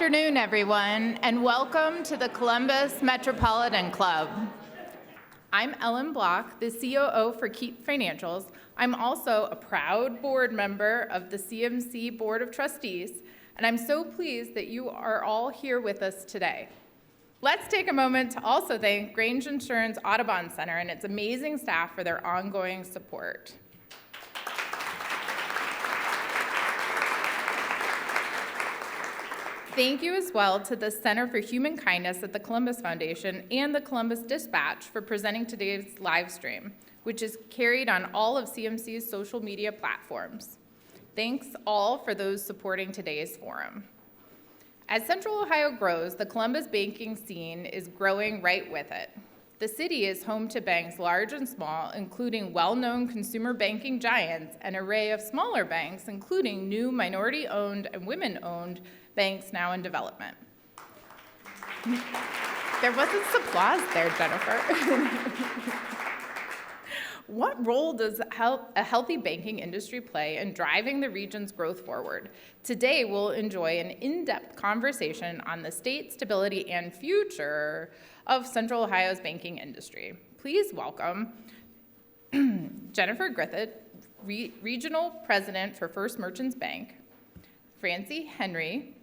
afternoon, everyone, and welcome to the Columbus Metropolitan Club. I'm Ellen Block, the COO for Keep Financials. I'm also a proud board member of the CMC Board of Trustees, and I'm so pleased that you are all here with us today. Let's take a moment to also thank Grange Insurance Audubon Center and its amazing staff for their ongoing support. Thank you as well to the Center for Human Kindness at the Columbus Foundation and the Columbus Dispatch for presenting today's live stream, which is carried on all of CMC's social media platforms. Thanks all for those supporting today's forum. As Central Ohio grows, the Columbus banking scene is growing right with it. The city is home to banks large and small, including well-known consumer banking giants, and an array of smaller banks, including new minority-owned and women-owned banks now in development. There wasn't applause there, Jennifer. What role does a healthy banking industry play in driving the region's growth forward? Today, we'll enjoy an in-depth conversation on the state, stability, and future of Central Ohio's banking industry. Please welcome Jennifer Griffith, Regional President for First Merchants Bank, Francie Henry,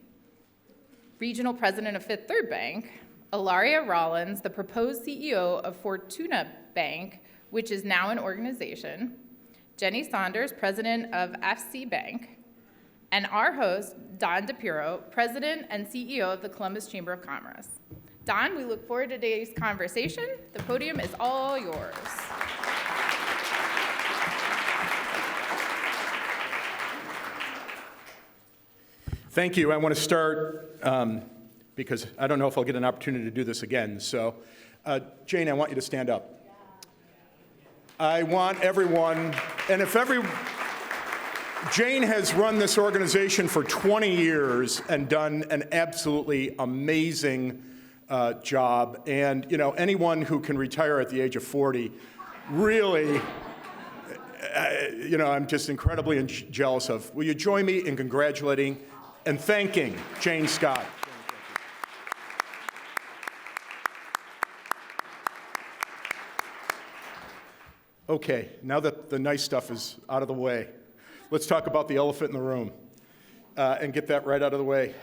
Regional President of Fifth Third Bank, Ilaria Rollins, the proposed CEO of Fortuna Bank, which is now an organization, Jenny Saunders, President of FC Bank, and our host, Don DePiro, President and CEO of the Columbus Chamber of Commerce. Don, we look forward to today's conversation. The podium is all yours. Thank you. I want to start because I don't know if I'll get an opportunity to do this again. So, Jane, I want you to stand up. I want everyone, and Jane has run this organization for 20 years and done an absolutely amazing job. And, you know, anyone who can retire at the age of 40, really, I'm just incredibly jealous of. Will you join me in congratulating and thanking Jane Scott? Okay, now that the nice stuff is out of the way, let's talk about the elephant in the room and get that right out of the way.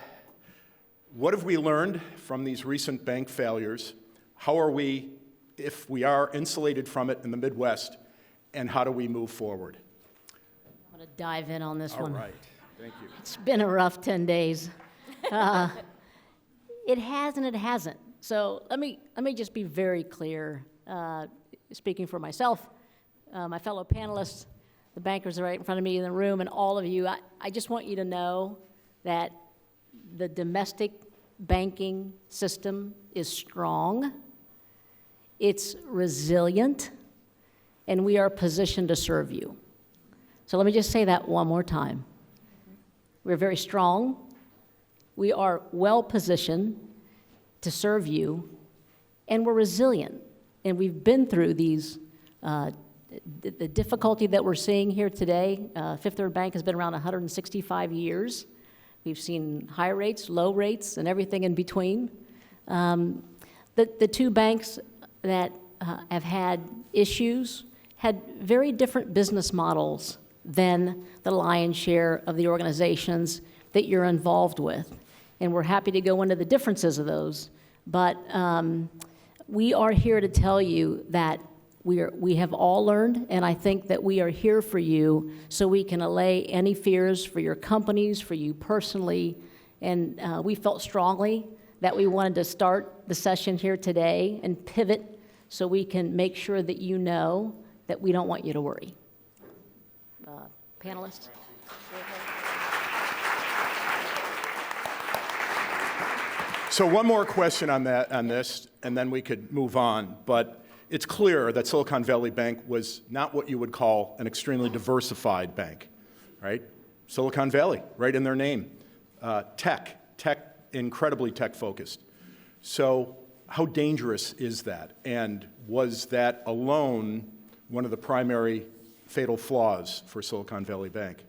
What have we learned from these recent bank failures? How are we, if we are insulated from it in the Midwest, and how do we move forward? I'm going to dive in on this one. All right, thank you. It's been a rough 10 days. It has and it hasn't. So let me just be very clear, speaking for myself, my fellow panelists, the bankers are right in front of me in the room, and all of you, I just want you to know that the domestic banking system is strong, it's resilient, and we are positioned to serve you. So let me just say that one more time. We're very strong, we are well positioned to serve you, and we're resilient. And we've been through these the difficulty that we're seeing here today. Fifth Third Bank has been around 165 years. We've seen high rates, low rates, and everything in between. The two banks that have had issues had very different business models than the lion's share of the organizations that you're involved with. And we're happy to go into the differences of those. But we are here to tell you that we have all learned, and I think that we are here for you so we can allay any fears for your companies, for you personally. And we felt strongly that we wanted to start the session here today and pivot so we can make sure that you know that we don't want you to worry. Panelists? So one more question on this, and then we could move on. But it's clear that Silicon Valley Bank was not what you would call an extremely diversified bank, right? Silicon Valley, right in their name. Tech, incredibly tech-focused. So how dangerous is that? And was that alone one of the primary fatal flaws for Silicon Valley Bank?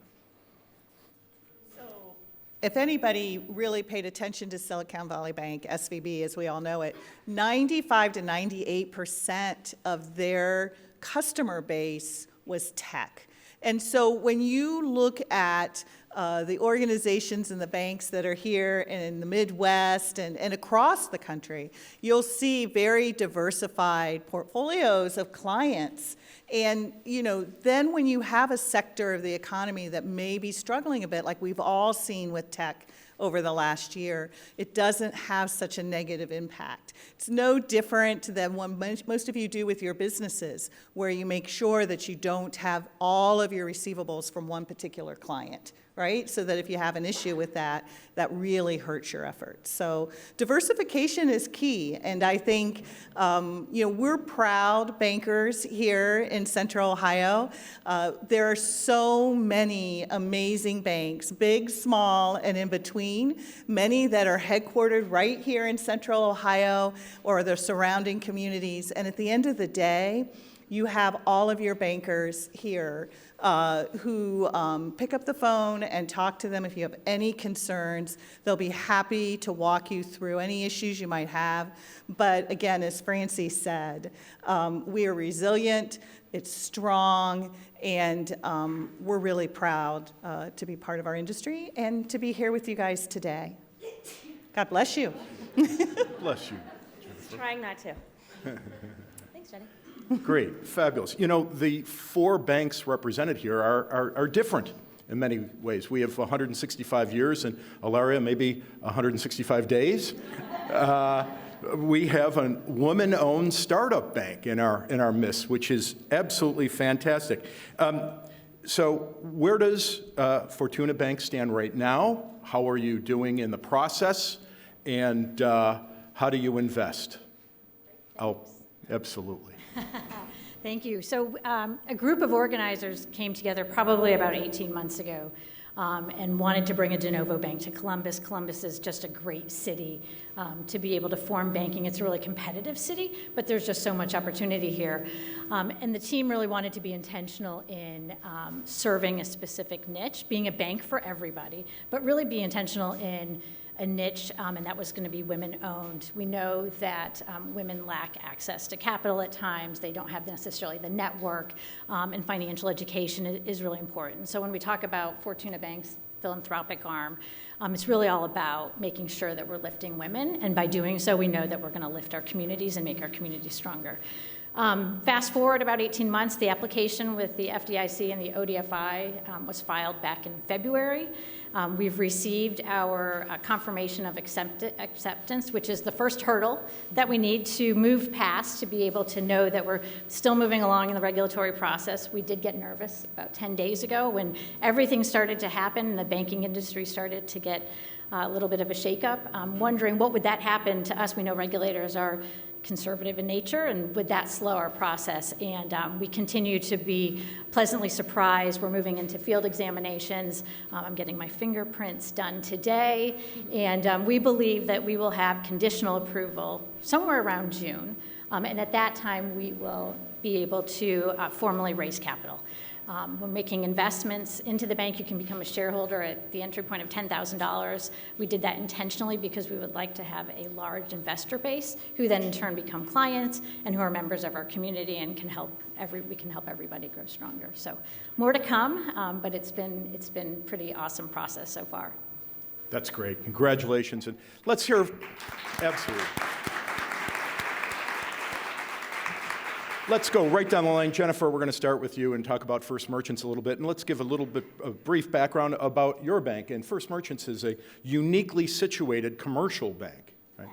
if anybody really paid attention to Silicon Valley Bank, SVB as we all know it, 95 to 98% of their customer base was tech. And so when you look at the organizations and the banks that are here in the Midwest and across the country, you'll see very diversified portfolios of clients. And, then when you have a sector of the economy that may be struggling a bit, like we've all seen with tech over the last year, it doesn't have such a negative impact. It's no different than what most of you do with your businesses, where you make sure that you don't have all of your receivables from one particular client, right? So that if you have an issue with that, that really hurts your efforts. So diversification is key, and I think, we're proud bankers here in Central Ohio. There are so many amazing banks, big, small, and in between, many that are headquartered right here in Central Ohio or the surrounding communities, and at the end of the day, you have all of your bankers here who pick up the phone and talk to them if you have any concerns. They'll be happy to walk you through any issues you might have. But again, as Francie said, we are resilient, it's strong, and we're really proud to be part of our industry and to be here with you guys today. God bless you. Bless you. Trying not to. Thanks, Jenny. Great, fabulous. The four banks represented here are different in many ways. We have 165 years, and Ilaria, maybe 165 days. We have a woman-owned startup bank in our midst, which is absolutely fantastic. So where does Fortuna Bank stand right now? How are you doing in the process? And how do you invest? Oh, absolutely. Thank you. So a group of organizers came together probably about 18 months ago and wanted to bring a de novo bank to Columbus. Columbus is just a great city to be able to form banking. It's a really competitive city, but there's just so much opportunity here. And the team really wanted to be intentional in serving a specific niche, being a bank for everybody, but really be intentional in a niche, and that was going to be women-owned. We know that women lack access to capital at times. They don't have necessarily the network, and financial education is really important. So when we talk about Fortuna Bank's philanthropic arm, it's really all about making sure that we're lifting women, and by doing so, we know that we're going to lift our communities and make our communities stronger. Fast forward about 18 months, the application with the FDIC and the ODFI was filed back in February. We've received our confirmation of acceptance, which is the first hurdle that we need to move past to be able to know that we're still moving along in the regulatory process. We did get nervous about 10 days ago when everything started to happen and the banking industry started to get a little bit of a shakeup, wondering what would that happen to us. We know regulators are conservative in nature, and would that slow our process? And we continue to be pleasantly surprised. We're moving into field examinations. I'm getting my fingerprints done today, and we believe that we will have conditional approval somewhere around June, and at that time we will be able to formally raise capital. We're making investments into the bank. You can become a shareholder at the entry point of $10,000. We did that intentionally because we would like to have a large investor base who then in turn become clients and who are members of our community and we can help everybody grow stronger. So more to come, but it's been pretty awesome process so far. That's great. Congratulations. And let's hear, absolutely. Let's go right down the line. Jennifer, we're going to start with you and talk about First Merchants a little bit. And let's give a little bit of brief background about your bank. And First Merchants is a uniquely situated commercial bank. Right?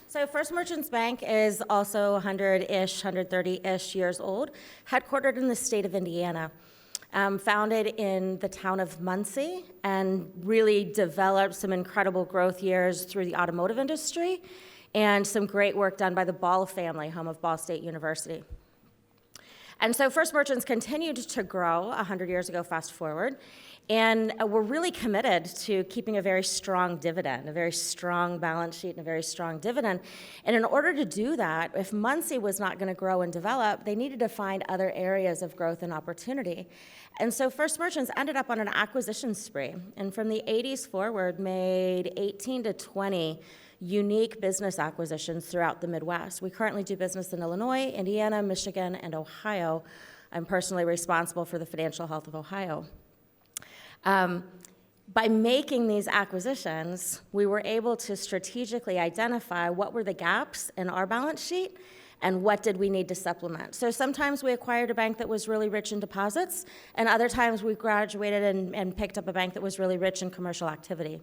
So First Merchants Bank is also 100-ish, 130-ish years old, headquartered in the state of Indiana. Founded in the town of Muncie and really developed some incredible growth years through the automotive industry and some great work done by the Ball family, home of Ball State University. And so First Merchants continued to grow 100 years ago, fast forward, and we're really committed to keeping a very strong dividend, a very strong balance sheet and a very strong dividend. And in order to do that, if Muncie was not going to grow and develop, they needed to find other areas of growth and opportunity. And so First Merchants ended up on an acquisition spree, and from the 80s forward made 18 to 20 unique business acquisitions throughout the Midwest. We currently do business in Illinois, Indiana, Michigan, and Ohio. I'm personally responsible for the financial health of Ohio. By making these acquisitions, we were able to strategically identify what were the gaps in our balance sheet and what did we need to supplement. So sometimes we acquired a bank that was really rich in deposits, and other times we graduated and picked up a bank that was really rich in commercial activity.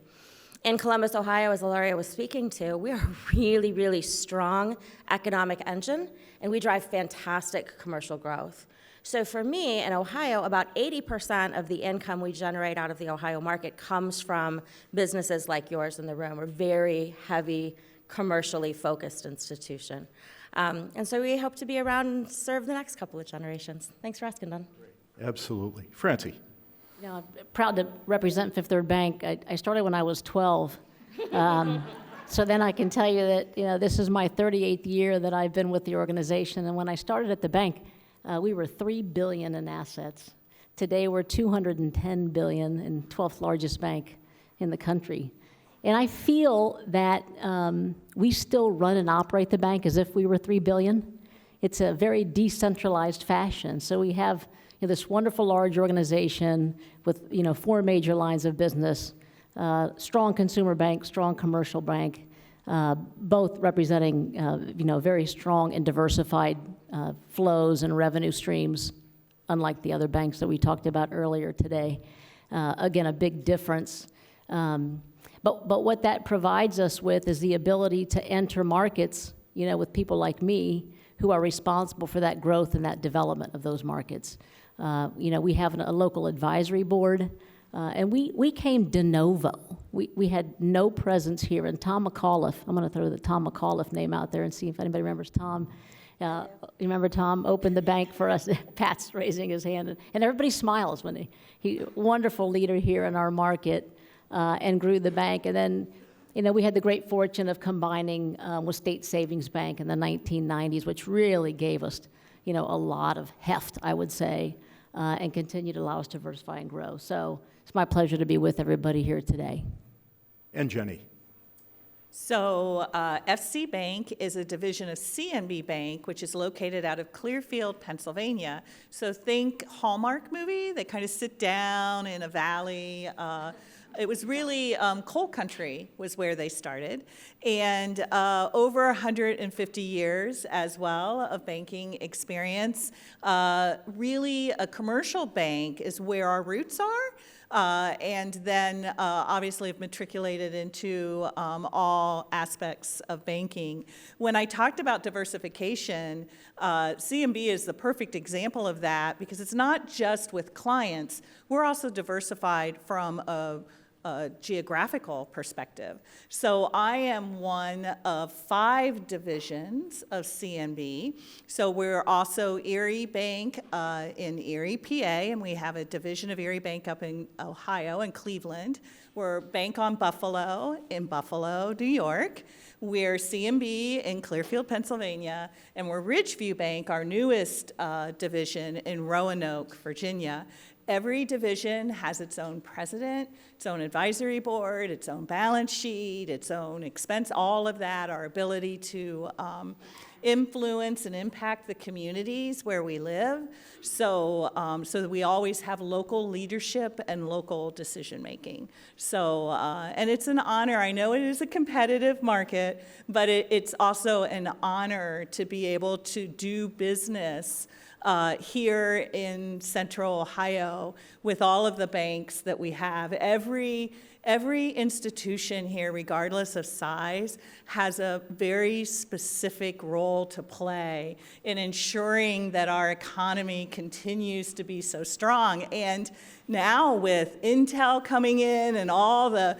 In Columbus, Ohio, as Ilaria was speaking to, we are a really, really strong economic engine, and we drive fantastic commercial growth. So for me, in Ohio, about 80% of the income we generate out of the Ohio market comes from businesses like yours in the room. We're a very heavy, commercially focused institution. And so we hope to be around and serve the next couple of generations. Thanks for asking, Don. Absolutely. Francie. You know, I'm proud to represent Fifth Third Bank. I started when I was 12. So then I can tell you that, you know, this is my 38th year that I've been with the organization. And when I started at the bank, we were $3 billion in assets. Today we're $210 billion and 12th largest bank in the country. And I feel that we still run and operate the bank as if we were $3 billion. It's a very decentralized fashion. So we have this wonderful large organization with 4 major lines of business, strong consumer bank, strong commercial bank, both representing very strong and diversified flows and revenue streams, unlike the other banks that we talked about earlier today. Again, a big difference. But what that provides us with is the ability to enter markets, with people like me who are responsible for that growth and that development of those markets. We have a local advisory board, and we came de novo. We had no presence here, and Tom McAuliffe, I'm going to throw the Tom McAuliffe name out there and see if anybody remembers Tom. You remember Tom opened the bank for us? Pat's raising his hand, and everybody smiles when he wonderful leader here in our market, and grew the bank. And then, we had the great fortune of combining with State Savings Bank in the 1990s, which really gave us, a lot of heft, I would say, and continue to allow us to diversify and grow. So it's my pleasure to be with everybody here today. And Jenny. So FC Bank is a division of CNB Bank, which is located out of Clearfield, Pennsylvania. So think Hallmark movie. They kind of sit down in a valley. It was really coal country was where they started. And over 150 years as well of banking experience. Really a commercial bank is where our roots are. And then obviously have matriculated into all aspects of banking. When I talked about diversification, CMB is the perfect example of that because it's not just with clients. We're also diversified from a geographical perspective. So I am one of 5 divisions of CNB. So we're also Erie Bank in Erie, PA, and we have a division of Erie Bank up in Ohio and Cleveland. We're Bank on Buffalo in Buffalo, New York. We're CNB in Clearfield, Pennsylvania, and we're Ridgeview Bank, our newest division in Roanoke, Virginia. Every division has its own president, its own advisory board, its own balance sheet, its own expense, all of that, our ability to influence and impact the communities where we live. So that we always have local leadership and local decision making. So, and it's an honor. I know it is a competitive market, but it's also an honor to be able to do business here in Central Ohio with all of the banks that we have. Every institution here, regardless of size, has a very specific role to play in ensuring that our economy continues to be so strong. And now with Intel coming in and all the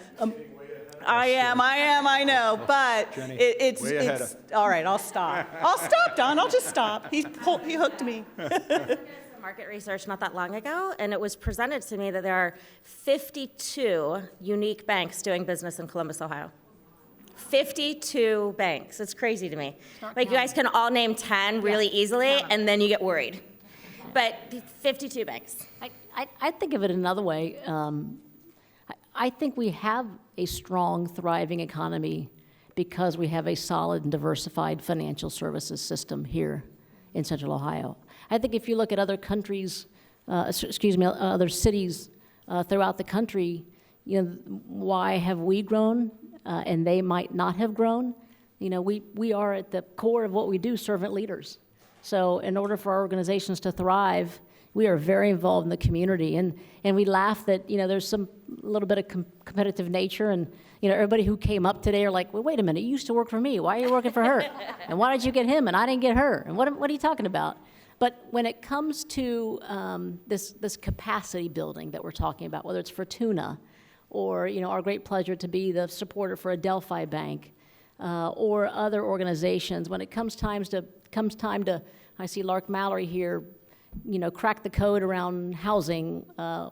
I know, but Jenny, it's, way ahead it's, all right, I'll stop. I'll stop, Don, I'll just stop. He hooked me. Market research not that long ago, and it was presented to me that there are 52 unique banks doing business in Columbus, Ohio. 52 banks. It's crazy to me. Like, you guys can all name 10 really easily, and then you get worried. But 52 banks. I think of it another way. I think we have a strong, thriving economy because we have a solid and diversified financial services system here in Central Ohio. I think if you look at other countries, other cities throughout the country, why have we grown and they might not have grown? We are at the core of what we do, servant leaders. So in order for our organizations to thrive, we are very involved in the community. And we laugh that, there's some little bit of competitive nature. And, everybody who came up today are like, well, wait a minute, you used to work for me. Why are you working for her? And why did you get him and I didn't get her? And what are you talking about? But when it comes to this capacity building that we're talking about, whether it's Fortuna or, our great pleasure to be the supporter for Adelphi Bank or other organizations, when it comes time to, I see Lark Mallory here, crack the code around housing,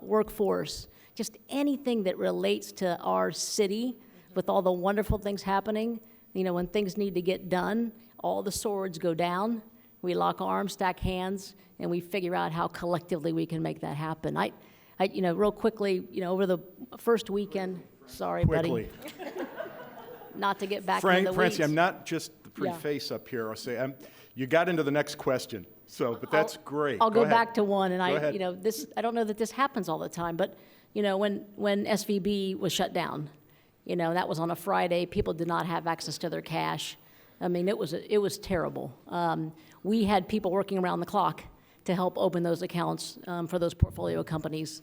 workforce, just anything that relates to our city with all the wonderful things happening. When things need to get done, all the swords go down. We lock arms, stack hands, and we figure out how collectively we can make that happen. I real quickly, over the first weekend, sorry, Quickly. buddy, not to get back into the weeds. Francie, I'm not just the pretty Yeah. face up here. I'll say, you got into the next question, but that's great. I'll go ahead. back to one, and Go ahead. I don't know that this happens all the time, but when SVB was shut down, that was on a Friday. People did not have access to their cash. I mean, it was terrible. We had people working around the clock to help open those accounts for those portfolio companies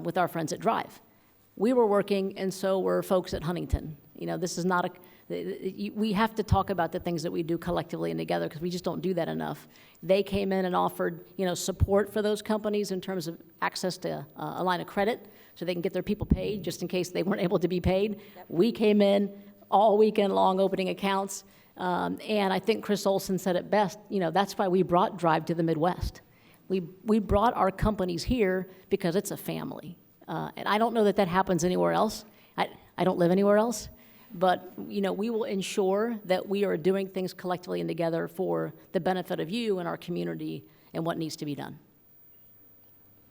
with our friends at Drive. We were working, and so were folks at Huntington. This is not we have to talk about the things that we do collectively and together because we just don't do that enough. They came in and offered, support for those companies in terms of access to a line of credit so they can get their people paid just in case they weren't able to be paid. Yep. We came in all weekend long opening accounts. And I think Chris Olson said it best, that's why we brought Drive to the Midwest. We brought our companies here because it's a family. And I don't know that happens anywhere else. I don't live anywhere else. But, we will ensure that we are doing things collectively and together for the benefit of you and our community and what needs to be done.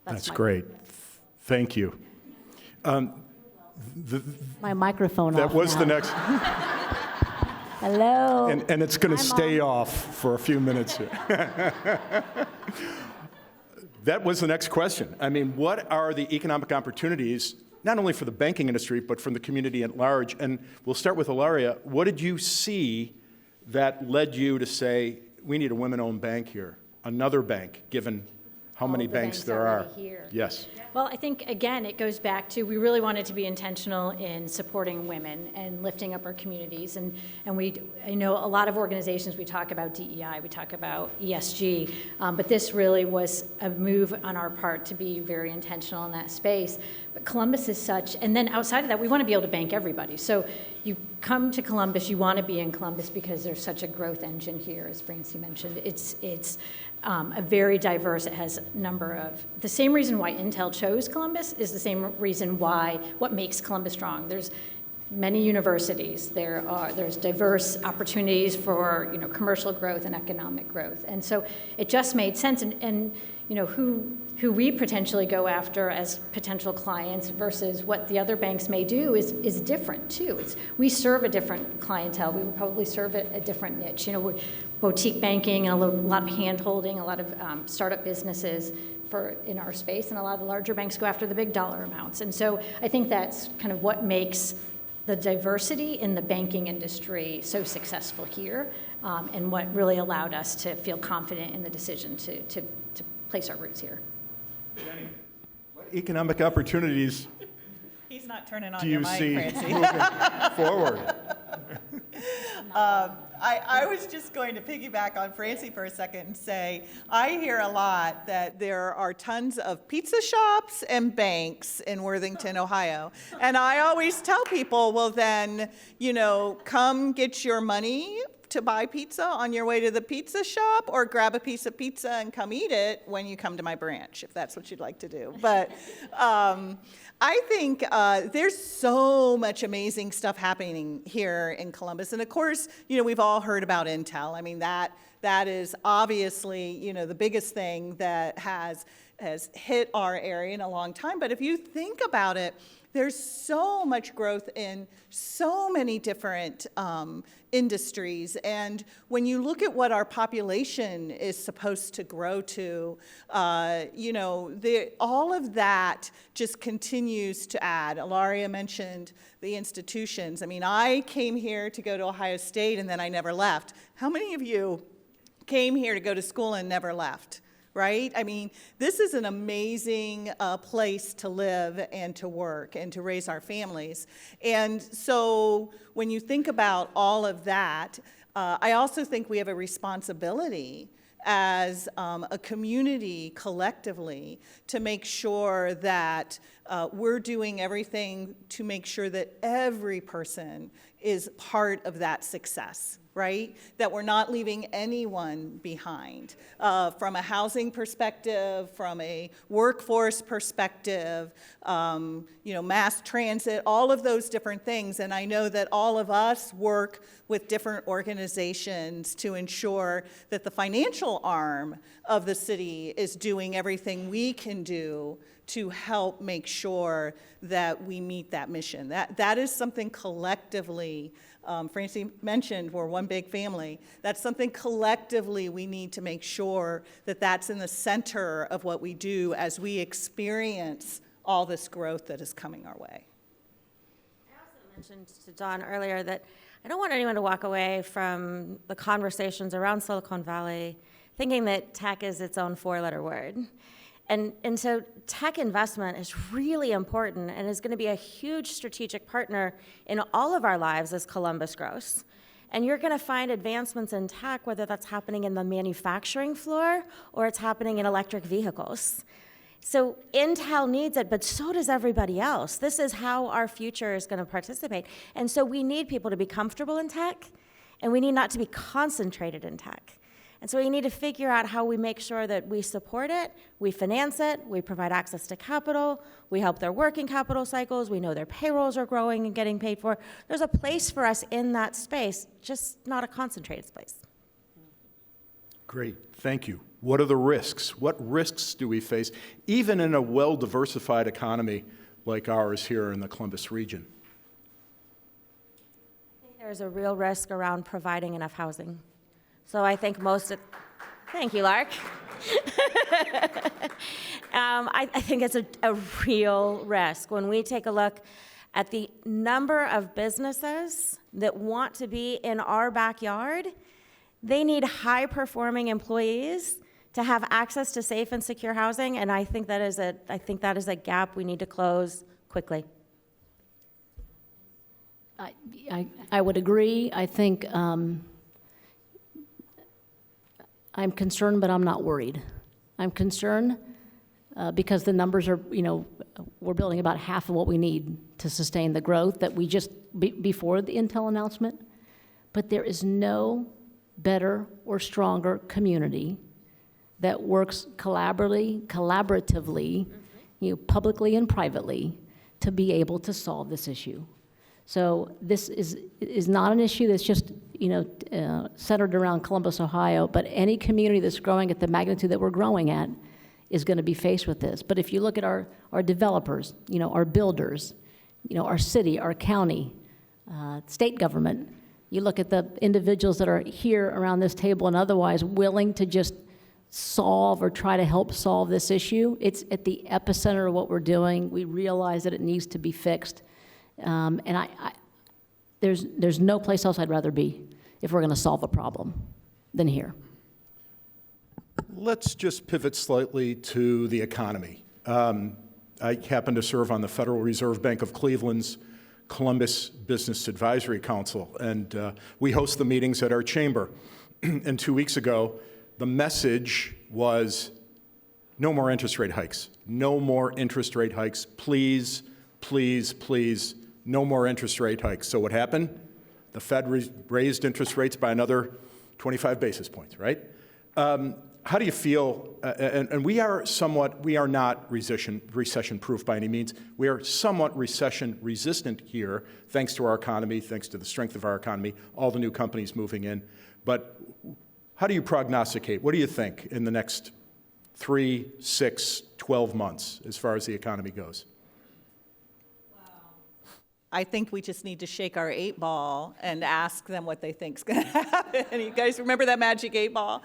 That's great. Thank you. My microphone off. That was now. the next. Hello. And it's going to stay off for a few minutes here. That was the next question. I mean, what are the economic opportunities, not only for the banking industry, but from the community at large? And we'll start with Ilaria. What did you see that led you to say, we need a women-owned bank here, another bank, given how many banks there are? Here. Yes. Well, I think, again, it goes back to we really wanted to be intentional in supporting women and lifting up our communities. And I know a lot of organizations, we talk about DEI, we talk about ESG, but this really was a move on our part to be very intentional in that space. But Columbus is such, and then outside of that, we want to be able to bank everybody. So you come to Columbus, you want to be in Columbus because there's such a growth engine here, as Francie mentioned. It's a very diverse, it has a number of, the same reason why Intel chose Columbus is the same reason why, what makes Columbus strong. There's many universities, there's diverse opportunities for, commercial growth and economic growth. And so it just made sense, and who we potentially go after as potential clients versus what the other banks may do is different too. We serve a different clientele. We would probably serve a different niche. Boutique banking and a lot of hand-holding, a lot of startup businesses in our space, and a lot of the larger banks go after the big dollar amounts. And so I think that's kind of what makes the diversity in the banking industry so successful here, and what really allowed us to feel confident in the decision to place our roots here. Jenny, what economic opportunities He's not turning on do your you mic, see Francie. moving forward? I was just going to piggyback on Francie for a second and say, I hear a lot that there are tons of pizza shops and banks in Worthington, Ohio. And I always tell people, well then, come get your money to buy pizza on your way to the pizza shop, or grab a piece of pizza and come eat it when you come to my branch, if that's what you'd like to do. But I think there's so much amazing stuff happening here in Columbus. And of course, we've all heard about Intel. I mean, that is obviously, the biggest thing that has hit our area in a long time. But if you think about it, there's so much growth in so many different industries. And when you look at what our population is supposed to grow to, all of that just continues to add. Ilaria mentioned the institutions. I mean, I came here to go to Ohio State and then I never left. How many of you came here to go to school and never left? Right? I mean, this is an amazing place to live and to work and to raise our families. And so when you think about all of that, I also think we have a responsibility as a community collectively to make sure that we're doing everything to make sure that every person is part of that success, right? That we're not leaving anyone behind from a housing perspective, from a workforce perspective, mass transit, all of those different things. And I know that all of us work with different organizations to ensure that the financial arm of the city is doing everything we can do to help make sure that we meet that mission. That is something collectively, Francie mentioned we're one big family. That's something collectively we need to make sure that that's in the center of what we do as we experience all this growth that is coming our way. I also mentioned to Dawn earlier that I don't want anyone to walk away from the conversations around Silicon Valley thinking that tech is its own four-letter word. And so tech investment is really important and is going to be a huge strategic partner in all of our lives as Columbus grows. And you're going to find advancements in tech, whether that's happening in the manufacturing floor or it's happening in electric vehicles. So Intel needs it, but so does everybody else. This is how our future is going to participate. And so we need people to be comfortable in tech, and we need not to be concentrated in tech. And so we need to figure out how we make sure that we support it, we finance it, we provide access to capital, we help their working capital cycles, we know their payrolls are growing and getting paid for. There's a place for us in that space, just not a concentrated space. Great, thank you. What are the risks? What risks do we face, even in a well-diversified economy like ours here in the Columbus region? I think there's a real risk around providing enough housing. So I think thank you, Lark. I think it's a real risk. When we take a look at the number of businesses that want to be in our backyard, they need high-performing employees to have access to safe and secure housing, and I think that is a gap we need to close quickly. I would agree. I think I'm concerned, but I'm not worried. I'm concerned because the numbers are, we're building about half of what we need to sustain the growth that we just, before the Intel announcement. But there is no better or stronger community that works collaboratively, publicly and privately, to be able to solve this issue. So this is not an issue that's just centered around Columbus, Ohio, but any community that's growing at the magnitude that we're growing at is going to be faced with this. But if you look at our developers, our builders, our city, our county, state government, you look at the individuals that are here around this table and otherwise willing to just solve or try to help solve this issue, it's at the epicenter of what we're doing. We realize that it needs to be fixed. And there's no place else I'd rather be if we're going to solve a problem than here. Let's just pivot slightly to the economy. I happen to serve on the Federal Reserve Bank of Cleveland's Columbus Business Advisory Council, and we host the meetings at our chamber. And 2 weeks ago, the message was no more interest rate hikes. No more interest rate hikes. Please, please, please, no more interest rate hikes. So what happened? The Fed raised interest rates by another 25 basis points, right? How do you feel? And we are not recession-proof by any means. We are somewhat recession-resistant here, thanks to our economy, thanks to the strength of our economy, all the new companies moving in. But how do you prognosticate? What do you think in the next 3, 6, 12 months as far as the economy goes? I think we just need to shake our 8-ball and ask them what they think's going to happen. You guys remember that magic 8-ball?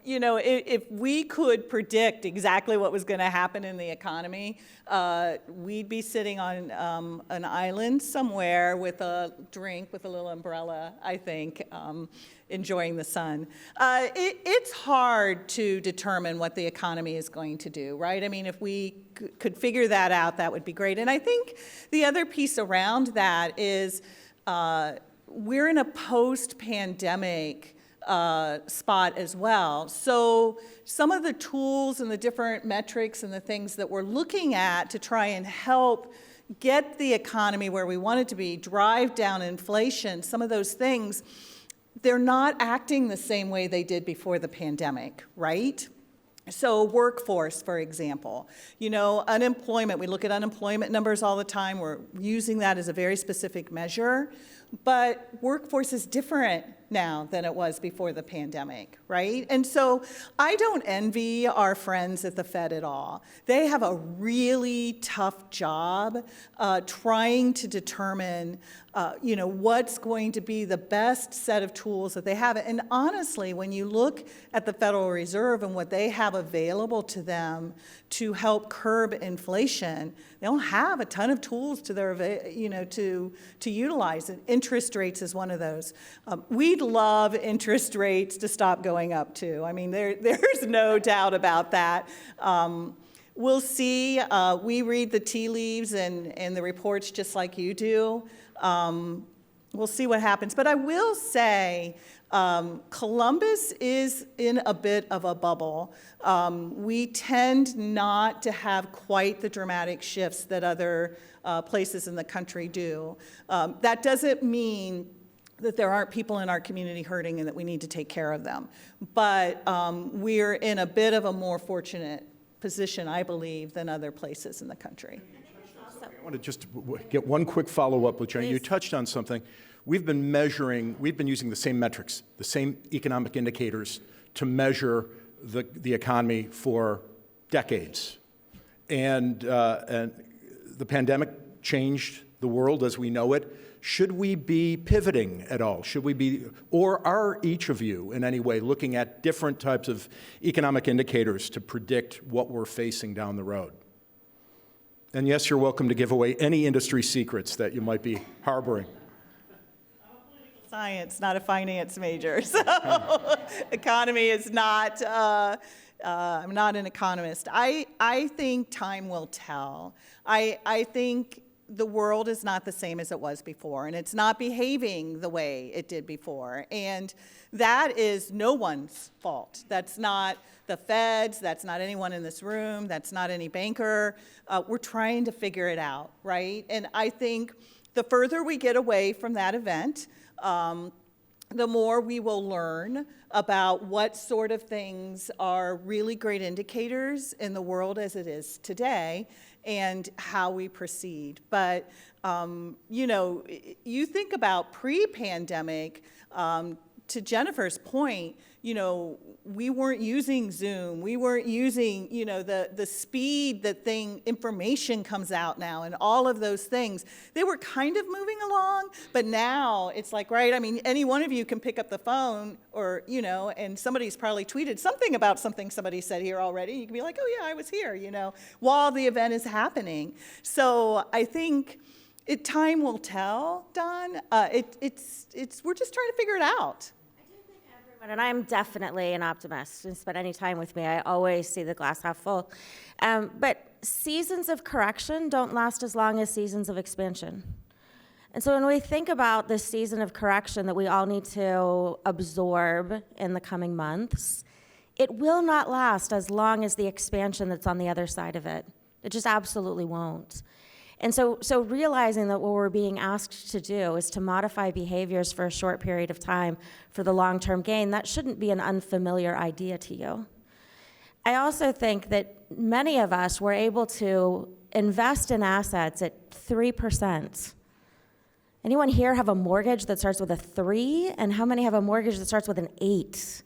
If we could predict exactly what was going to happen in the economy, we'd be sitting on an island somewhere with a drink, with a little umbrella, I think, enjoying the sun. It's hard to determine what the economy is going to do, right? I mean, if we could figure that out, that would be great. And I think the other piece around that is we're in a post-pandemic spot as well. So some of the tools and the different metrics and the things that we're looking at to try and help get the economy where we want it to be, drive down inflation, some of those things, they're not acting the same way they did before the pandemic, right? So workforce, for example, unemployment, we look at unemployment numbers all the time. We're using that as a very specific measure, but workforce is different now than it was before the pandemic, right? And so I don't envy our friends at the Fed at all. They have a really tough job trying to determine what's going to be the best set of tools that they have. And honestly, when you look at the Federal Reserve and what they have available to them to help curb inflation, they don't have a ton of tools to their, to utilize. And interest rates is one of those. We'd love interest rates to stop going up too. I mean, there's no doubt about that. We'll see. We read the tea leaves and the reports just like you do. We'll see what happens. But I will say Columbus is in a bit of a bubble. We tend not to have quite the dramatic shifts that other places in the country do. That doesn't mean that there aren't people in our community hurting and that we need to take care of them. But we're in a bit of a more fortunate position, I believe, than other places in the country. I want to just get one quick follow-up with Jenny. You touched on something. We've been using the same metrics, the same economic indicators to measure the economy for decades. And the pandemic changed the world as we know it. Should we be pivoting at all? Or are each of you in any way looking at different types of economic indicators to predict what we're facing down the road? And yes, you're welcome to give away any industry secrets that you might be harboring. I'm a political science, not a finance major, so economy is not, I'm not an economist. I think time will tell. I think the world is not the same as it was before, and it's not behaving the way it did before. And that is no one's fault. That's not the Fed's, that's not anyone in this room, that's not any banker. We're trying to figure it out, right? And I think the further we get away from that event, the more we will learn about what sort of things are really great indicators in the world as it is today and how we proceed. But, you think about pre-pandemic, to Jennifer's point, we weren't using Zoom. We weren't using, the speed that information comes out now and all of those things. They were kind of moving along, but now it's like, right, I mean, any one of you can pick up the phone or, and somebody's probably tweeted something about something somebody said here already. You can be like, oh yeah, I was here, while the event is happening. So I think time will tell, Don. We're just trying to figure it out. And I'm definitely an optimist. You spend any time with me, I always see the glass half full. But seasons of correction don't last as long as seasons of expansion. And so when we think about this season of correction that we all need to absorb in the coming months, it will not last as long as the expansion that's on the other side of it. It just absolutely won't. And so realizing that what we're being asked to do is to modify behaviors for a short period of time for the long-term gain, that shouldn't be an unfamiliar idea to you. I also think that many of us were able to invest in assets at 3%. Anyone here have a mortgage that starts with a 3? And how many have a mortgage that starts with an 8?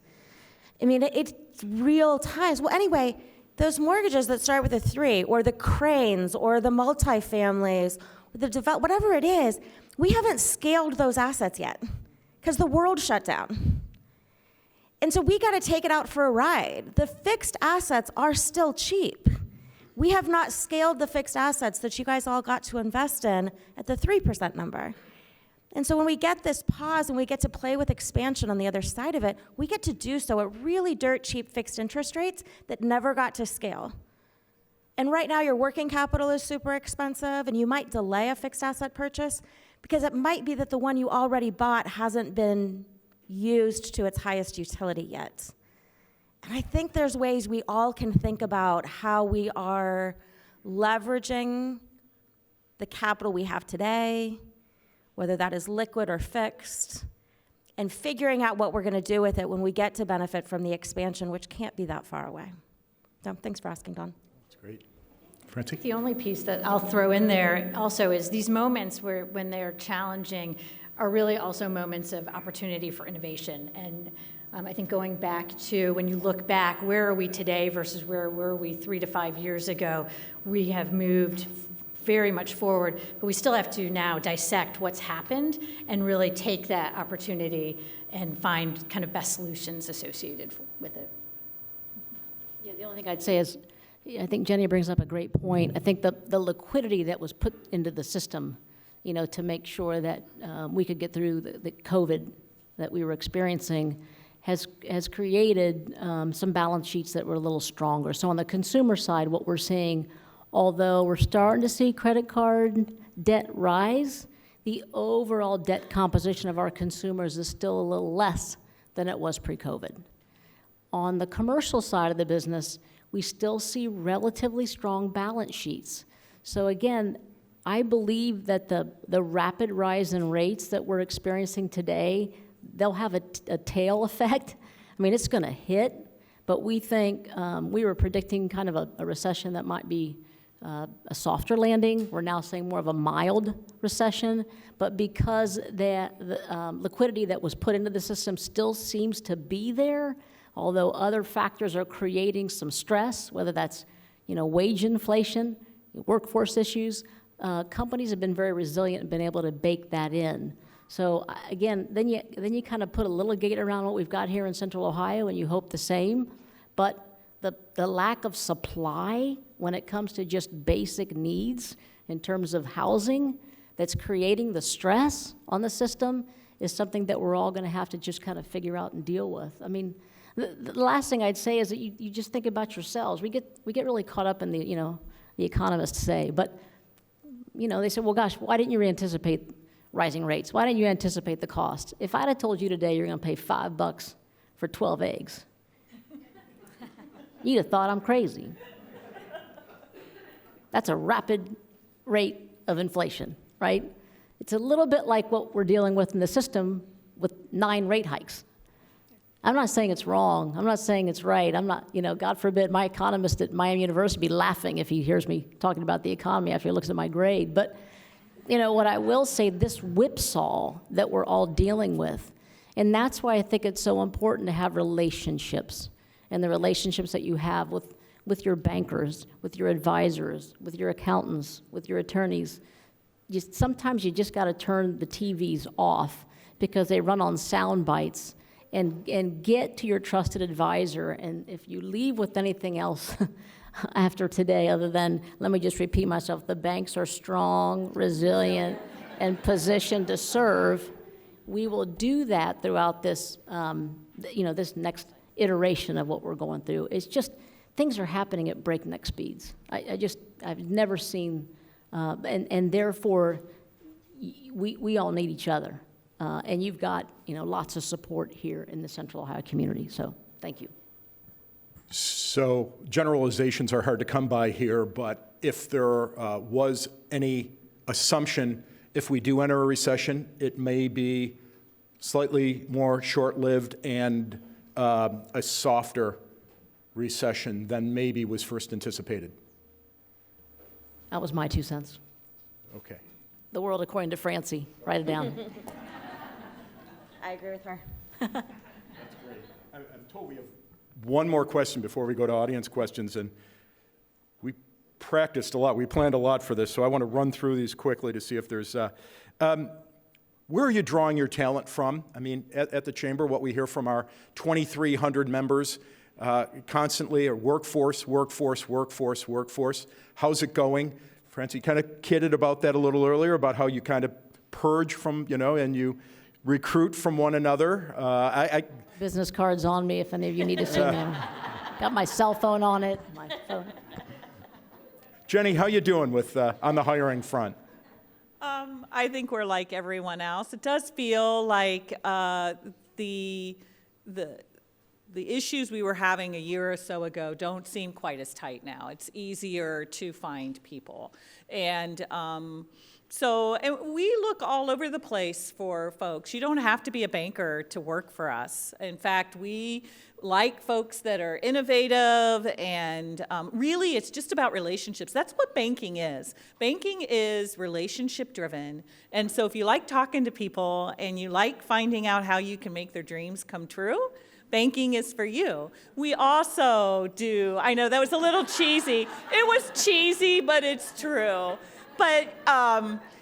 I mean, it's real times. Well, anyway, those mortgages that start with a 3, or the cranes, or the multifamilies, whatever it is, we haven't scaled those assets yet because the world shut down. And so we got to take it out for a ride. The fixed assets are still cheap. We have not scaled the fixed assets that you guys all got to invest in at the 3% number. And so when we get this pause and we get to play with expansion on the other side of it, we get to do so at really dirt cheap fixed interest rates that never got to scale. And right now your working capital is super expensive, and you might delay a fixed asset purchase because it might be that the one you already bought hasn't been used to its highest utility yet. And I think there's ways we all can think about how we are leveraging the capital we have today, whether that is liquid or fixed, and figuring out what we're going to do with it when we get to benefit from the expansion, which can't be that far away. So thanks for asking, Don. That's great. Francie? The only piece that I'll throw in there also is these moments when they're challenging are really also moments of opportunity for innovation. And I think going back to when you look back, where are we today versus where were we 3 to 5 years ago? We have moved very much forward, but we still have to now dissect what's happened and really take that opportunity and find kind of best solutions associated with it. Yeah, the only thing I'd say is, I think Jenny brings up a great point. I think the liquidity that was put into the system, to make sure that we could get through the COVID that we were experiencing has created some balance sheets that were a little stronger. So on the consumer side, what we're seeing, although we're starting to see credit card debt rise, the overall debt composition of our consumers is still a little less than it was pre-COVID. On the commercial side of the business, we still see relatively strong balance sheets. So again, I believe that the rapid rise in rates that we're experiencing today, they'll have a tail effect. I mean, it's going to hit, but we think we were predicting kind of a recession that might be a softer landing. We're now saying more of a mild recession, but because the liquidity that was put into the system still seems to be there, although other factors are creating some stress, whether that's wage inflation, workforce issues, companies have been very resilient and been able to bake that in. So again, then you kind of put a little gate around what we've got here in Central Ohio, and you hope the same. But the lack of supply when it comes to just basic needs in terms of housing that's creating the stress on the system is something that we're all going to have to just kind of figure out and deal with. I mean, the last thing I'd say is that you just think about yourselves. We get really caught up in the economists say, but they said, well, gosh, why didn't you anticipate rising rates? Why didn't you anticipate the cost? If I'd have told you today you're going to pay $5 for 12 eggs, you'd have thought I'm crazy. That's a rapid rate of inflation, right? It's a little bit like what we're dealing with in the system with 9 rate hikes. I'm not saying it's wrong. I'm not saying it's right. I'm not, God forbid, my economist at Miami University be laughing if he hears me talking about the economy after he looks at my grade. But, what I will say, this whipsaw that we're all dealing with, and that's why I think it's so important to have relationships, and the relationships that you have with your bankers, with your advisors, with your accountants, with your attorneys. Sometimes you just got to turn the TVs off because they run on sound bites. And get to your trusted advisor. And if you leave with anything else after today, other than, let me just repeat myself, the banks are strong, resilient, and positioned to serve, we will do that throughout this, this next iteration of what we're going through. It's just, things are happening at breakneck speeds. I've never seen, and therefore, we all need each other. And you've got, lots of support here in the Central Ohio community, so thank you. So generalizations are hard to come by here, but if there was any assumption, if we do enter a recession, it may be slightly more short-lived and a softer recession than maybe was first anticipated. That was my 2 cents. Okay. The world according to Francie. Write it down. I agree with her. I'm told we have one more question before we go to audience questions, and we practiced a lot. We planned a lot for this, so I want to run through these quickly to see if there's... where are you drawing your talent from? I mean, at the Chamber, what we hear from our 2,300 members constantly are workforce. How's it going? Francie kind of kidded about that a little earlier, about how you kind of purge from, and you recruit from one another. Business cards on me if any of you need to see them. Got my cell phone on it, my phone. Jenny, how you doing with on the hiring front? I think we're like everyone else. It does feel like the issues we were having a year or so ago don't seem quite as tight now. It's easier to find people. And we look all over the place for folks. You don't have to be a banker to work for us. In fact, we like folks that are innovative, and really it's just about relationships. That's what banking is. Banking is relationship driven. And so if you like talking to people and you like finding out how you can make their dreams come true, banking is for you. We also do, I know that was a little cheesy. It was cheesy, but it's true. But,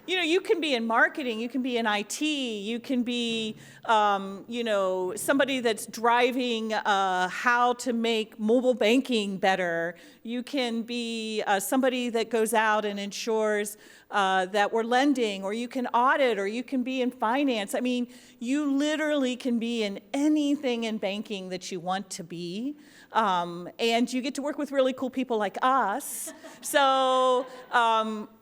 you can be in marketing, you can be in IT, you can be, somebody that's driving how to make mobile banking better. You can be somebody that goes out and ensures that we're lending, or you can audit, or you can be in finance. I mean, you literally can be in anything in banking that you want to be. And you get to work with really cool people like us. So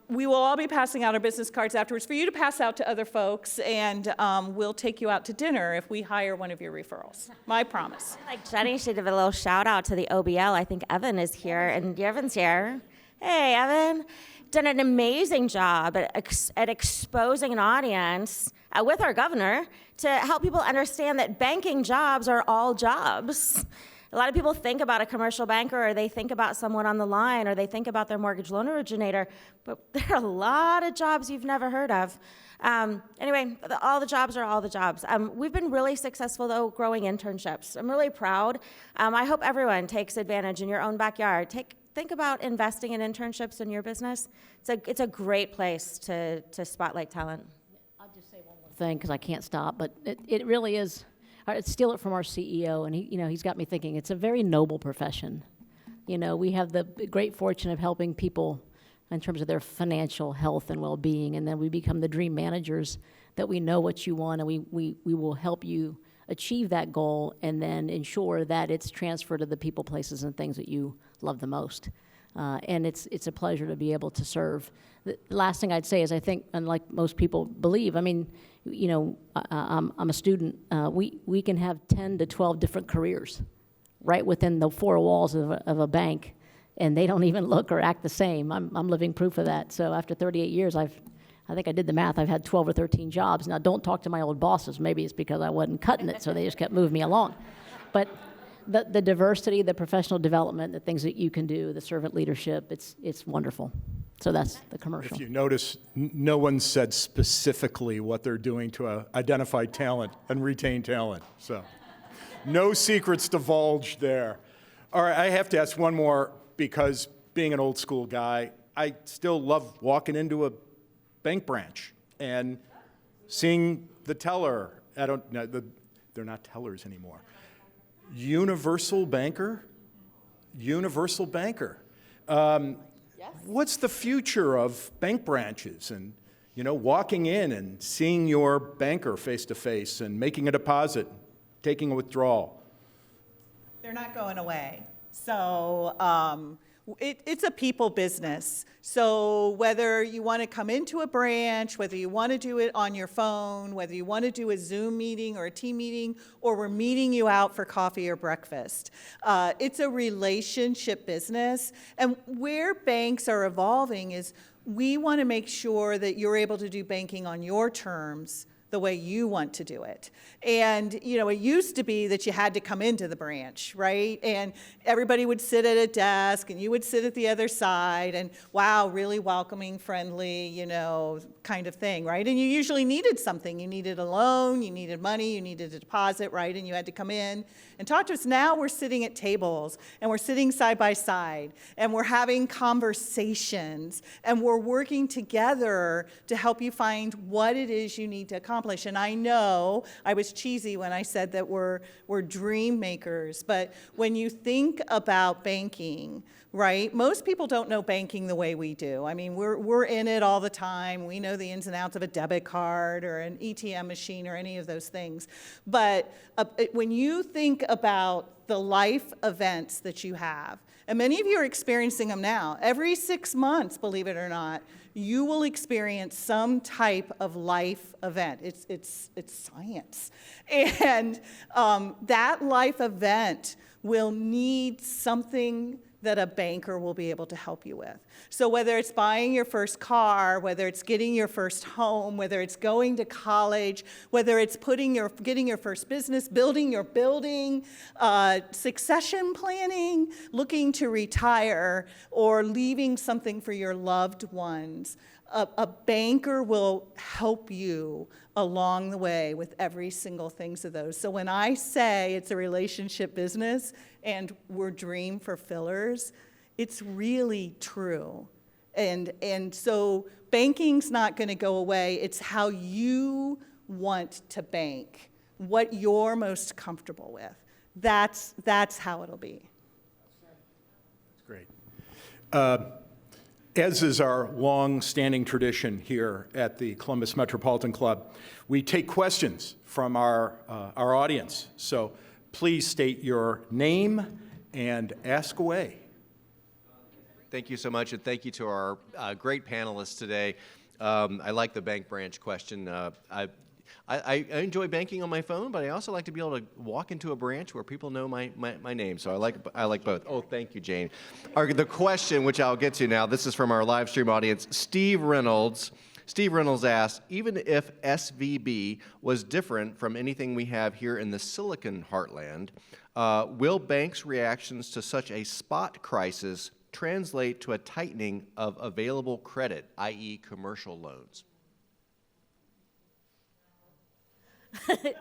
we will all be passing out our business cards afterwards for you to pass out to other folks, and we'll take you out to dinner if we hire one of your referrals. My promise. Like Jenny should give a little shout out to the OBL. I think Evan is here, and Evan's here. Hey, Evan. Done an amazing job at exposing an audience with our governor to help people understand that banking jobs are all jobs. A lot of people think about a commercial banker, or they think about someone on the line, or they think about their mortgage loan originator, but there are a lot of jobs you've never heard of. Anyway, all the jobs are all the jobs. We've been really successful, though, growing internships. I'm really proud. I hope everyone takes advantage in your own backyard. Think about investing in internships in your business. It's a great place to spotlight talent. I'll just say one more thing, because I can't stop, but it really is. I'd steal it from our CEO, and he's got me thinking. It's a very noble profession. We have the great fortune of helping people in terms of their financial health and well-being, and then we become the dream managers that we know what you want, and we will help you achieve that goal, and then ensure that it's transferred to the people, places, and things that you love the most. And it's a pleasure to be able to serve. The last thing I'd say is, I think, unlike most people believe, I'm a student. We can have 10 to 12 different careers right within the four walls of a bank, and they don't even look or act the same. I'm living proof of that. So after 38 years, I think I did the math. I've had 12 or 13 jobs. Now, don't talk to my old bosses. Maybe it's because I wasn't cutting it, so they just kept moving me along. But the diversity, the professional development, the things that you can do, the servant leadership, it's wonderful. So that's the commercial. If you notice, no one said specifically what they're doing to identify talent and retain talent. So no secrets divulged there. All right, I have to ask one more, because being an old school guy, I still love walking into a bank branch and seeing the teller. I don't know, they're not tellers anymore. Universal banker? Universal banker. Yes. What's the future of bank branches and, walking in and seeing your banker face to face and making a deposit, taking a withdrawal? They're not going away. So It's a people business. So whether you want to come into a branch, whether you want to do it on your phone, whether you want to do a Zoom meeting or a team meeting, or we're meeting you out for coffee or breakfast, it's a relationship business. And where banks are evolving is we want to make sure that you're able to do banking on your terms, the way you want to do it. And, it used to be that you had to come into the branch, right? And everybody would sit at a desk and you would sit at the other side and, wow, really welcoming, friendly, kind of thing, right? And you usually needed something. You needed a loan, you needed money, you needed a deposit, right? And you had to come in and talk to us. Now we're sitting at tables and we're sitting side by side and we're having conversations and we're working together to help you find what it is you need to accomplish. And I know I was cheesy when I said that we're dream makers, but when you think about banking, right, most people don't know banking the way we do. I mean, we're in it all the time. We know the ins and outs of a debit card or an ATM machine or any of those things. But when you think about the life events that you have, and many of you are experiencing them now, every 6 months, believe it or not, you will experience some type of life event. It's science. And that life event will need something that a banker will be able to help you with. So whether it's buying your first car, whether it's getting your first home, whether it's going to college, whether it's getting your first business, building your building, succession planning, looking to retire, or leaving something for your loved ones, a banker will help you along the way with every single thing of those. So when I say it's a relationship business and we're dream fulfillers, it's really true. And so banking's not going to go away. It's how you want to bank, what you're most comfortable with. That's how it'll be. That's great. As is our long-standing tradition here at the Columbus Metropolitan Club, we take questions from our audience. So please state your name and ask away. Thank you so much, and thank you to our great panelists today. I like the bank branch question. I enjoy banking on my phone, but I also like to be able to walk into a branch where people know my name. So I like both. Oh, thank you, Jane. The question, which I'll get to now, this is from our live stream audience, Steve Reynolds. Steve Reynolds asked, even if SVB was different from anything we have here in the Silicon Heartland, will banks' reactions to such a spot crisis translate to a tightening of available credit, i.e. commercial loans?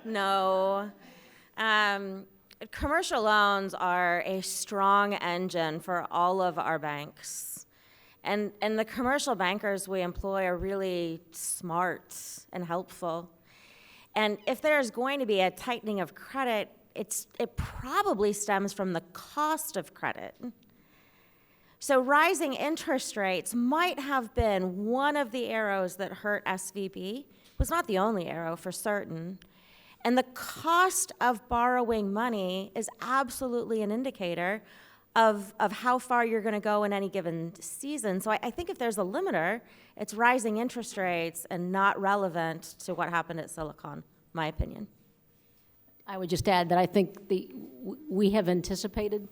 No. Commercial loans are a strong engine for all of our banks. And the commercial bankers we employ are really smart and helpful. And if there's going to be a tightening of credit, it probably stems from the cost of credit. So rising interest rates might have been one of the arrows that hurt SVB. Was not the only arrow for certain. And the cost of borrowing money is absolutely an indicator of how far you're going to go in any given season. So I think if there's a limiter, it's rising interest rates and not relevant to what happened at Silicon, my opinion. I would just add that I think we have anticipated,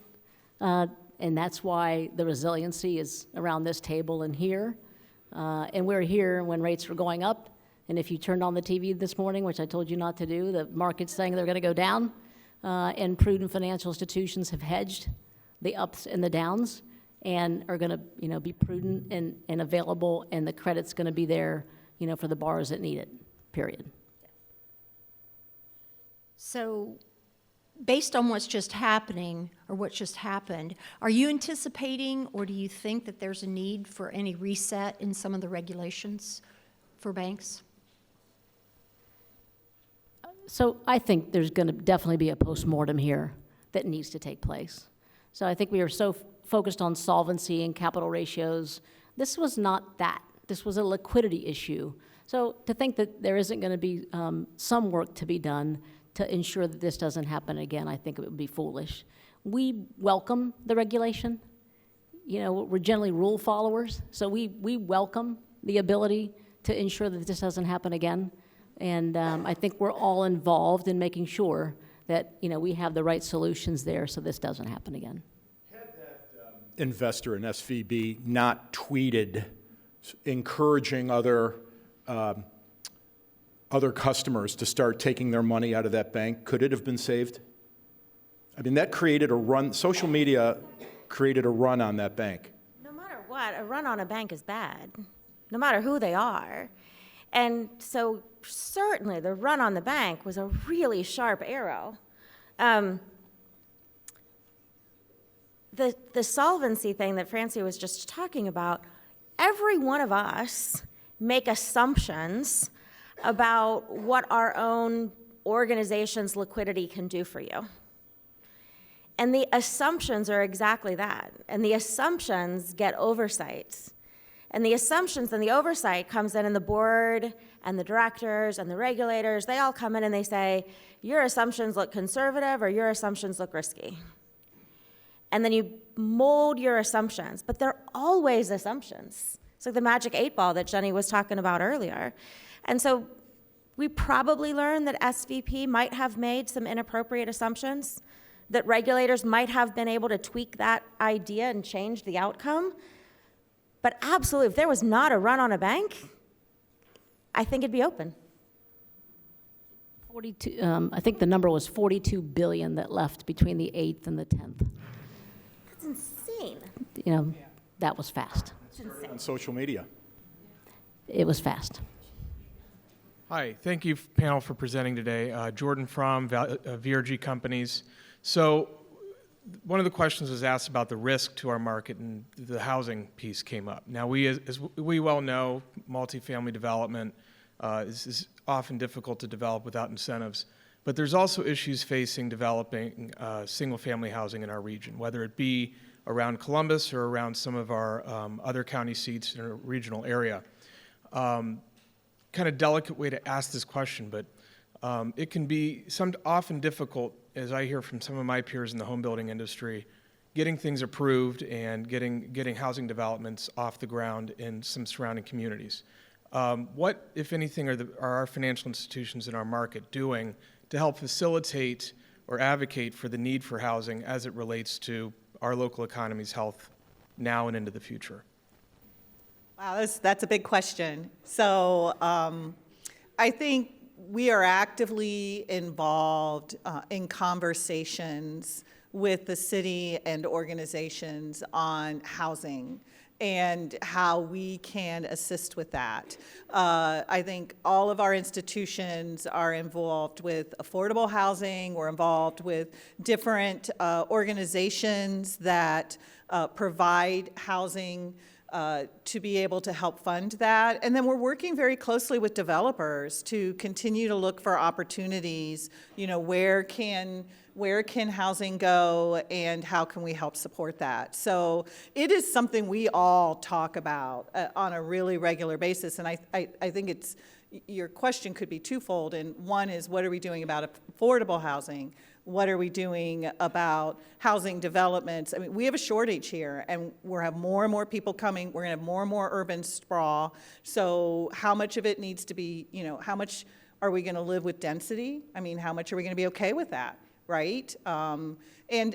and that's why the resiliency is around this table and here. And we're here when rates were going up. And if you turned on the TV this morning, which I told you not to do, the market's saying they're going to go down, and prudent financial institutions have hedged the ups and the downs and are going to, be prudent and available, and the credit's going to be there, for the borrowers that need it, period. So based on what's just happening or what's just happened, are you anticipating or do you think that there's a need for any reset in some of the regulations for banks? So I think there's going to definitely be a postmortem here that needs to take place. So I think we are so focused on solvency and capital ratios. This was not that. This was a liquidity issue. So to think that there isn't going to be some work to be done to ensure that this doesn't happen again, I think it would be foolish. We welcome the regulation. we're generally rule followers, so we welcome the ability to ensure that this doesn't happen again. And I think we're all involved in making sure that, we have the right solutions there so this doesn't happen again. Investor in SVB not tweeted encouraging other customers to start taking their money out of that bank, could it have been saved? I mean, that created a run, social media created a run on that bank. No matter what, a run on a bank is bad, no matter who they are. And so certainly the run on the bank was a really sharp arrow. The solvency thing that Francie was just talking about, every one of us make assumptions about what our own organization's liquidity can do for you. And the assumptions are exactly that. And the assumptions get oversights. And the assumptions and the oversight comes in, and the board and the directors and the regulators, they all come in and they say, your assumptions look conservative or your assumptions look risky. And then you mold your assumptions, but they're always assumptions. It's like the magic 8 ball that Jenny was talking about earlier. And so we probably learned that SVP might have made some inappropriate assumptions, that regulators might have been able to tweak that idea and change the outcome. But absolutely, if there was not a run on a bank, I think it'd be open. 42, I think the number was $42 billion that left between the 8th and the 10th. That's insane. That was fast. On social media. It was fast. Hi, thank you panel for presenting today. Jordan from VRG Companies. So one of the questions was asked about the risk to our market, and the housing piece came up. Now, as we well know, multifamily development is often difficult to develop without incentives, but there's also issues facing developing single-family housing in our region, whether it be around Columbus or around some of our other county seats in a regional area. Kind of delicate way to ask this question, but it can be often difficult, as I hear from some of my peers in the home building industry, getting things approved and getting housing developments off the ground in some surrounding communities. What, if anything, are our financial institutions in our market doing to help facilitate or advocate for the need for housing as it relates to our local economy's health now and into the future? Wow, that's a big question. So I think we are actively involved in conversations with the city and organizations on housing and how we can assist with that. I think all of our institutions are involved with affordable housing. We're involved with different organizations that provide housing to be able to help fund that. And then we're working very closely with developers to continue to look for opportunities, where can housing go and how can we help support that? So it is something we all talk about on a really regular basis. And I think your question could be twofold. And one is, what are we doing about affordable housing? What are we doing about housing developments? I mean, we have a shortage here, and we'll have more and more people coming. We're going to have more and more urban sprawl. So how much of it needs to be, how much are we going to live with density? I mean, how much are we going to be okay with that, right? And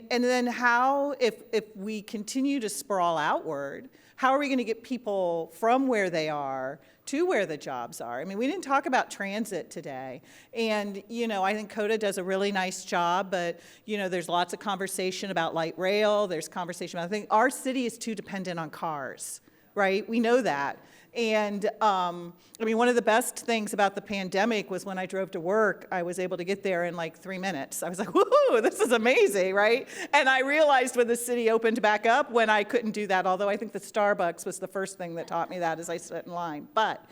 then how, if we continue to sprawl outward, how are we going to get people from where they are to where the jobs are? I mean, we didn't talk about transit today. And, I think CODA does a really nice job, but, there's lots of conversation about light rail. There's conversation about, I think our city is too dependent on cars, right? We know that. And, one of the best things about the pandemic was when I drove to work, I was able to get there in like 3 minutes. I was like, woohoo, this is amazing, right? And I realized when the city opened back up when I couldn't do that, although I think the Starbucks was the first thing that taught me that as I stood in line. But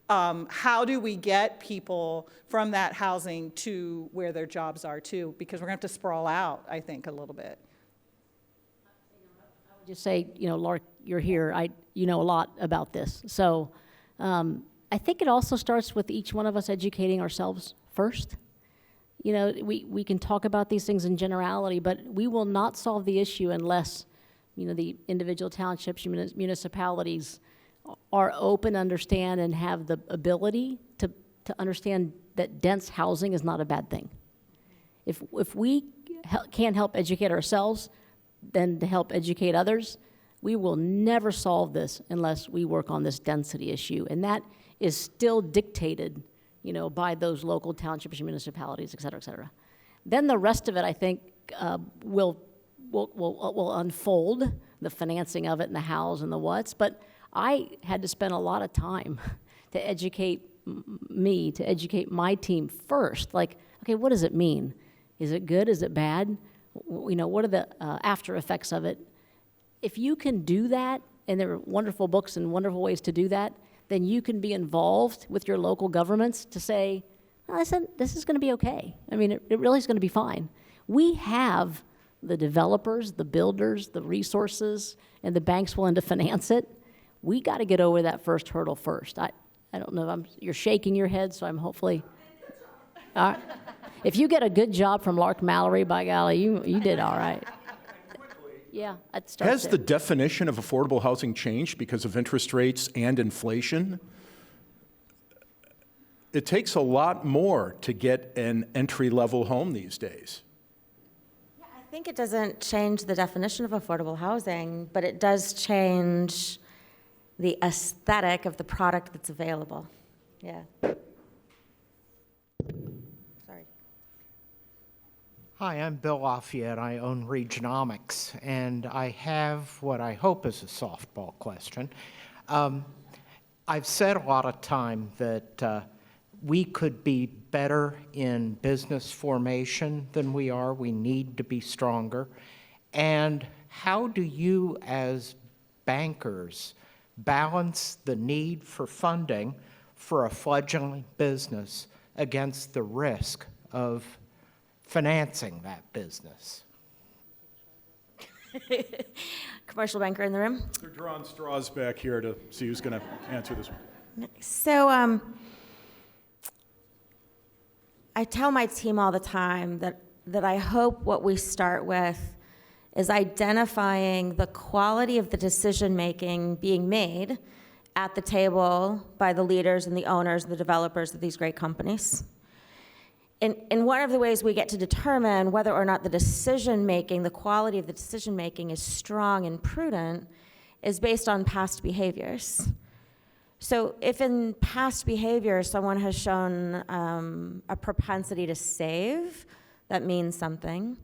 how do we get people from that housing to where their jobs are too? Because we're going to have to sprawl out, I think, a little bit. Just say, Laura, you're here. You know a lot about this. So I think it also starts with each one of us educating ourselves first. We can talk about these things in generality, but we will not solve the issue unless the individual townships, municipalities are open, understand, and have the ability to understand that dense housing is not a bad thing. If we can't help educate ourselves, then to help educate others, we will never solve this unless we work on this density issue. And that is still dictated, by those local townships and municipalities, et cetera, et cetera. Then the rest of it, I think, will unfold, the financing of it and the hows and the whats. But I had to spend a lot of time to educate to educate my team first. Like, okay, what does it mean? Is it good? Is it bad? What are the after effects of it? If you can do that, and there are wonderful books and wonderful ways to do that, then you can be involved with your local governments to say, this is going to be okay. I mean, it really is going to be fine. We have the developers, the builders, the resources, and the banks willing to finance it. We got to get over that first hurdle first. I don't know, you're shaking your head, so I'm hopefully, all right. If you get a good job from Lark Mallory, by golly, you did all right. Yeah, I'd start Has there. the definition of affordable housing changed because of interest rates and inflation? It takes a lot more to get an entry-level home these days. Yeah, I think it doesn't change the definition of affordable housing, but it does change the aesthetic of the product that's available. Yeah. Sorry. Hi, I'm Bill Lafayette. I own Regionomics, and I have what I hope is a softball question. I've said a lot of time that we could be better in business formation than we are. We need to be stronger. And how do you, as bankers, balance the need for funding for a fledgling business against the risk of financing that business? Commercial banker in the room. They're drawing straws back here to see who's going to answer this one. So I tell my team all the time that I hope what we start with is identifying the quality of the decision-making being made at the table by the leaders and the owners and the developers of these great companies. And one of the ways we get to determine whether or not the decision-making, the quality of the decision-making is strong and prudent is based on past behaviors. So if in past behavior someone has shown a propensity to save, that means something.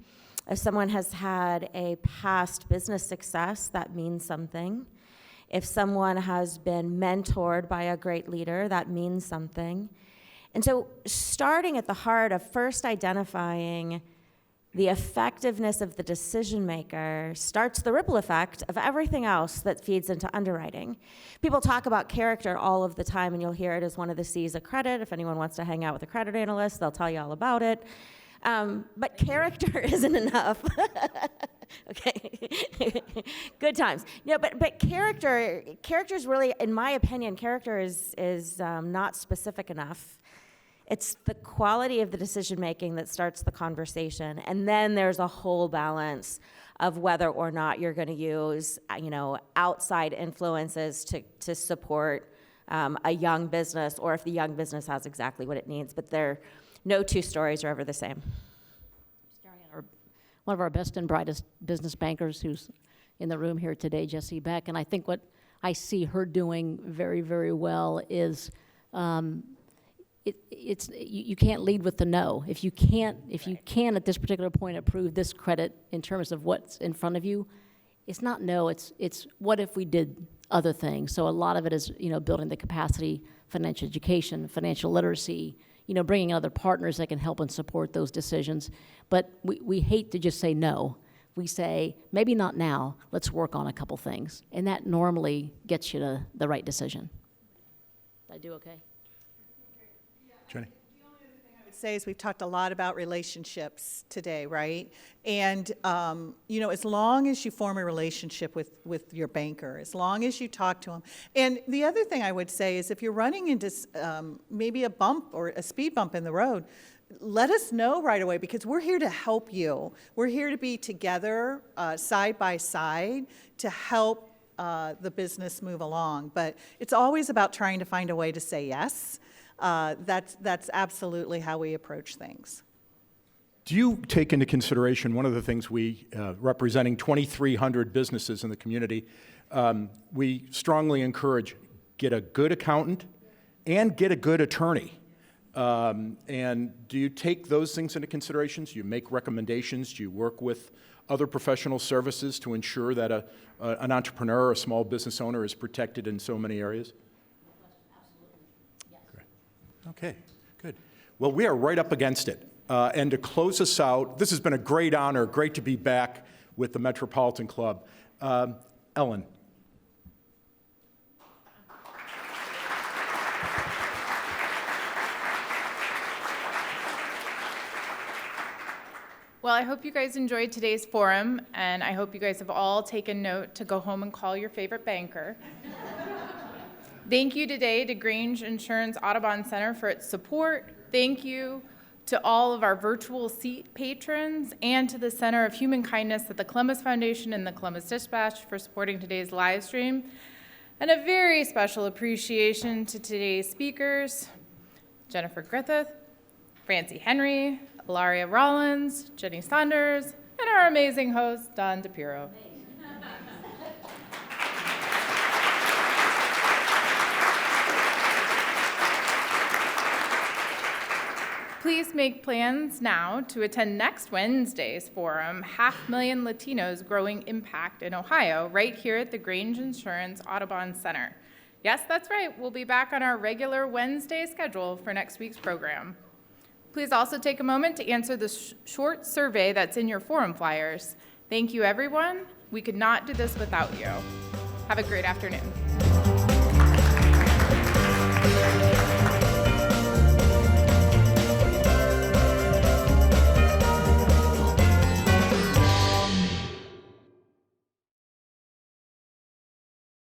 If someone has had a past business success, that means something. If someone has been mentored by a great leader, that means something. And so starting at the heart of first identifying the effectiveness of the decision maker starts the ripple effect of everything else that feeds into underwriting. People talk about character all of the time, and you'll hear it as one of the C's of credit. If anyone wants to hang out with a credit analyst, they'll tell you all about it. But character isn't enough. Okay, good times. No, but character is really, in my opinion, character is not specific enough. It's the quality of the decision-making that starts the conversation, and then there's a whole balance of whether or not you're going to use, outside influences to support a young business, or if the young business has exactly what it needs. But no two stories are ever the same. Staring at one of our best and brightest business bankers who's in the room here today, Jessie Beck, and I think what I see her doing very, very well is you can't lead with the no. If you can at this particular point approve this credit in terms of what's in front of you, it's not no, it's what if we did other things. So a lot of it is building the capacity, financial education, financial literacy, bringing other partners that can help and support those decisions. But we hate to just say no. We say, maybe not now, let's work on a couple things. And that normally gets you to the right decision. Did I do okay? Jenny? Say is we've talked a lot about relationships today, right? And as long as you form a relationship with your banker, as long as you talk to them. And the other thing I would say is if you're running into maybe a bump or a speed bump in the road, let us know right away, because we're here to help you. We're here to be together, side by side, to help the business move along. But it's always about trying to find a way to say yes. That's absolutely how we approach things. Do you take into consideration one of the things we, representing 2,300 businesses in the community, we strongly encourage get a good accountant and get a good attorney. And do you take those things into consideration? Do you make recommendations? Do you work with other professional services to ensure that an entrepreneur or a small business owner is protected in so many areas? Absolutely, yes. Okay, good. Well, we are right up against it. And to close us out, this has been a great honor, great to be back with the Metropolitan Club. Ellen. Well, I hope you guys enjoyed today's forum, and I hope you guys have all taken note to go home and call your favorite banker. Thank you today to Grange Insurance Audubon Center for its support. Thank you to all of our virtual seat patrons and to the Center of Human Kindness at the Columbus Foundation and the Columbus Dispatch for supporting today's live stream. And a very special appreciation to today's speakers, Jennifer Griffith, Francie Henry, Ilaria Rollins, Jenny Saunders, and our amazing host, Don DePiro. Please make plans now to attend next Wednesday's forum, 500,000 Latinos Growing Impact in Ohio, right here at the Grange Insurance Audubon Center. Yes, that's right, we'll be back on our regular Wednesday schedule for next week's program. Please also take a moment to answer the short survey that's in your forum flyers. Thank you, everyone. We could not do this without you. Have a great afternoon.